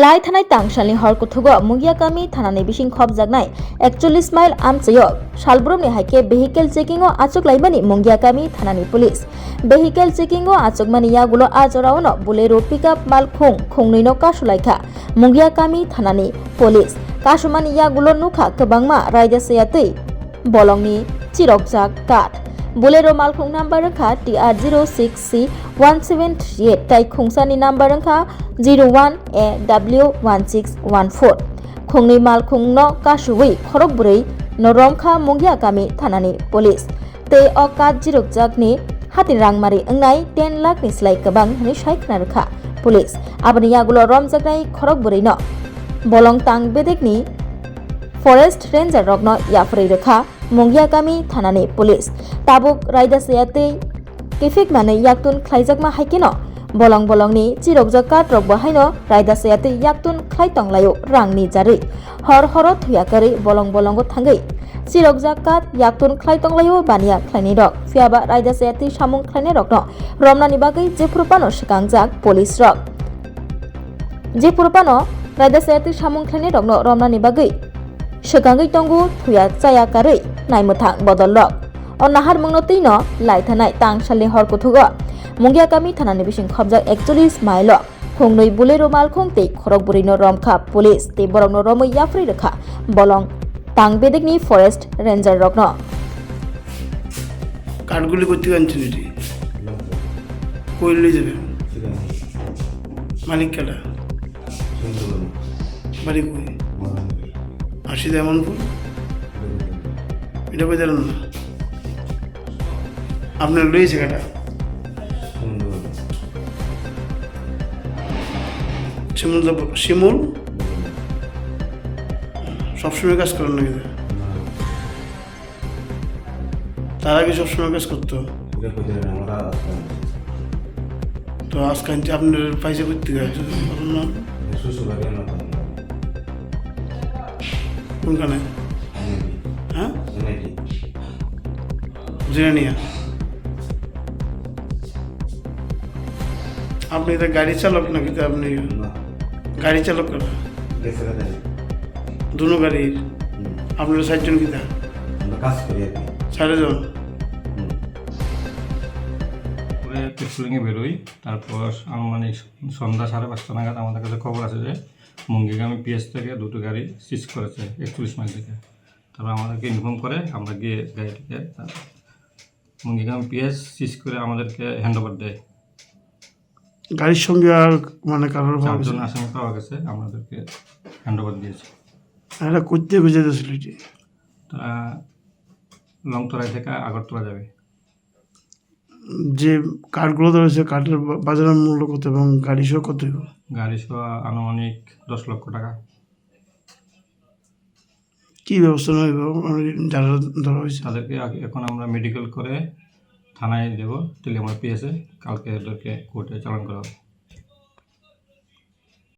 লাই থানায় तांगसालनि हरकुथुगो मुंगियाकामी थानानि बिसिं खबजागनाय 41 माइल आमचयो सालब्रमनि हाइके भेहिकेल चेकिंगो आचुकलाइबानि मुंगियाकामी थानानि पुलिस भेहिकेल चेकिंगो आचुकमानि यागुलो आजरावनो बुलेरो पिकअप मालखुं खुंनैनो कासुलाइखा मुंगियाकामी थानानि पुलिस कासुमानि यागुलो नुखा गोबांमा रायदासेयातै बलंनि चिरकजाक काथ बुलेरो मालखुं नाम्बार रखा TR06C1738 ताई खुंसानि नाम्बार रखा 01AW1614 खुंनि मालखुं न कासुवै खरक बुरै न रमखा मुंगियाकामी थानानि पुलिस ते अ काथ जिरकजाकनि हाति रांमारि अंनाय 10 लाखनि स्लाय गोबां हनै सायखना रखा पुलिस आबनि यागुलो रमजाकनाय खरक बुरै न बलं तां बेदेकनि फरेस्ट रेंजर रगनो याफ्रै रखा मुंगियाकामी थानानि पुलिस ताबुक रायदासेयातै केफिक माने याक्तुन ख्लाइजाकमा हाइकेनो बलं बलंनि चिरकजाक काथ रग बहायनो रायदासेयातै याक्तुन ख्लाइ तंलायो रांनि जारै हर हरो थुयाकारै बलं बलंगो थांगै चिरकजाक काथ याक्तुन ख्लाइ तंलायो बानिया ख्लाइनि रग फियाबा रायदासेयातै सामुं ख्लाइनाय रगनो रमनानि बागै जेफुरपानो सिकांजाक पुलिस रग जेफुरपानो रायदासेयातै सामुं ख्लाइनाय रगनो रमनानि बागै Sekangai tonggu thuya caya karai naimutang bodol lok. On nahar mungno tino lai thanai tangsalni horkuthugo. Mungiakami thanani bising khobjak 41 mailo. Khungnoi bulero malkhung tei khorok burino romkha police tei borokno romoi yafri rekha. Bolong tang bedekni forest ranger rokno. কাঠগুলি করতে আনছেন এটি কই লই যাবে মালিক কেডা বাড়ি কই আসি এমন ফুল এটা কই জানেন না আপনার লইছে কেডা শিমুল সবসময় কাজ করেন নাকি তার আগে সবসময় কাজ করতো তো আজকে আপনার পয়সা করতে গেছে কোনখানে হ্যাঁ জিরানিয়া আপনি তো গাড়ি চালক নাকি তো আপনি গাড়ি চালক কেন দুনো গাড়ির আপনারা 4 জন কিনা কাজ করি 4 জন পেট্রোলিংয়ে বেরোই তারপর আনুমানিক সন্ধ্যা 5:30 নাগাদ আমাদের কাছে খবর আছে যে মুঙ্গিগামী পিএস থেকে দুটো গাড়ি সিজ করেছে 41 মাইল থেকে তারপর আমাদেরকে ইনফর্ম করে আমরা গিয়ে গাড়িটিকে মুঙ্গিগামী পিএস সিজ করে আমাদেরকে হ্যান্ডওভার দেয় গাড়ির সঙ্গে আর মানে কারোর 4 জন আসামি পাওয়া গেছে আমাদেরকে হ্যান্ডওভার দিয়েছে এটা করতে বুঝাইতেছিল তারা লংতরাই থেকে আগরতলা যাবে যে কাঠগুলো ধরেছে কাঠের বাজারের মূল্য কত এবং গাড়ি সহ কত গাড়ি সহ আনুমানিক 10 লক্ষ টাকা কি ব্যবস্থা নেবে যারা ধরা হয়েছে তাদেরকে এখন আমরা মেডিকেল করে থানায় দেবো তেলাইমুরা পিএসে কালকে ওদেরকে কোর্টে চালান করা হবে